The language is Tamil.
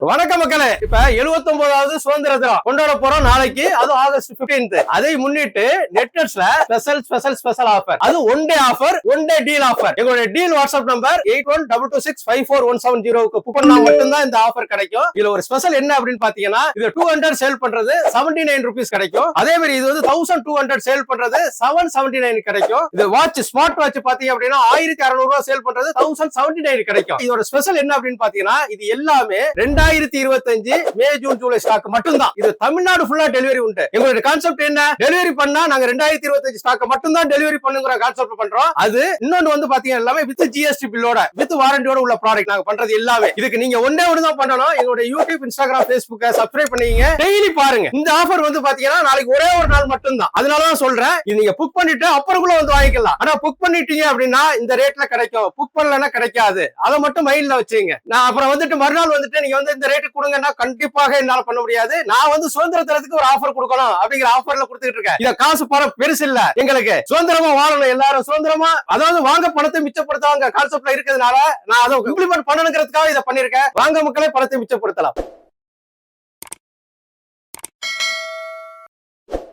வணக்கம் மக்களே. இப்ப 79வது சுதந்திர தினம் கொண்டாட போறோம் நாளைக்கு. அது ஆகஸ்ட் 15th. அதை முன்னிட்டு நெட்வொர்க்ஸ்ல ஸ்பெஷல் ஆஃபர். அது one day offer, one day deal offer. எங்களுடைய டீல் வாட்ஸ்அப் நம்பர் 8122654170 புக் பண்ணா மட்டும்தான் இந்த ஆஃபர் கிடைக்கும். இதுல ஒரு ஸ்பெஷல் என்ன அப்படின்னு பாத்தீங்கன்னா, இது 200 சேல் பண்றது 79 rupees கிடைக்கும். அதே மாதிரி இது வந்து 1200 சேல் பண்றது 779 கிடைக்கும். இது வாட்ச், ஸ்மார்ட் வாட்ச் பாத்தீங்க அப்படின்னா 1600 ரூபாய் சேல் பண்றது 1079 கிடைக்கும். இதோட ஸ்பெஷல் என்ன அப்படின்னு பாத்தீங்கன்னா, இது எல்லாமே 2025 மே ஜூன் ஜூலை ஸ்டாக் மட்டும்தான். இது தமிழ்நாடு ஃபுல்லா டெலிவரி உண்டு. எங்களுடைய கான்செப்ட் என்ன, டெலிவரி பண்ணா நாங்க 2025 ஸ்டாக் மட்டும்தான் டெலிவரி பண்ணுங்கிற கான்செப்ட் பண்றோம். அது இன்னொன்னு வந்து பாத்தீங்கன்னா எல்லாமே வித் ஜிஎஸ்டி பில்லோட, வித் வாரண்டியோட உள்ள ப்ராடக்ட் நாங்க பண்றது எல்லாமே. இதுக்கு நீங்க ஒண்ணே தான் பண்ணணும். எங்களுடைய யூடியூப், இன்ஸ்டாகிராம், Facebook சப்ஸ்கிரைப் பண்ணீங்க, டெய்லி பாருங்க. இந்த ஆஃபர் வந்து பாத்தீங்கன்னா நாளைக்கு ஒரே ஒரு நாள் மட்டும்தான். அதனாலதான் சொல்றேன், இது நீங்க புக் பண்ணிட்டு அப்புறம் கூட வந்து வாங்கிக்கலாம். ஆனா புக் பண்ணிட்டீங்க அப்படின்னா இந்த ரேட்ல கிடைக்கும், புக் பண்ணலன்னா கிடைக்காது. அதை மட்டும் மைண்ட்ல வச்சுங்க. நான் அப்புறம் வந்துட்டு மறுநாள் வந்துட்டு நீங்க வந்து இந்த ரேட்டு கொடுங்கன்னா கண்டிப்பாக என்னால பண்ண முடியாது. நான் வந்து சுதந்திர தினத்துக்கு ஒரு ஆஃபர் கொடுக்கணும் அப்படிங்கிற ஆஃபர்ல கொடுத்துட்டு இருக்கேன். இத காசு பணம் பெருசு இல்ல, எங்களுக்கு சுதந்திரமா வாழணும், எல்லாரும் சுதந்திரமா, அதாவது வாங்க பணத்தை மிச்சப்படுத்தாங்க கான்செப்ட்ல இருக்கிறதுனால நான் அதை இம்ப்ளிமெண்ட் பண்ணணுங்கிறதுக்காக இதை பண்ணிருக்கேன். வாங்க மக்களே, பணத்தை மிச்சப்படுத்தலாம்.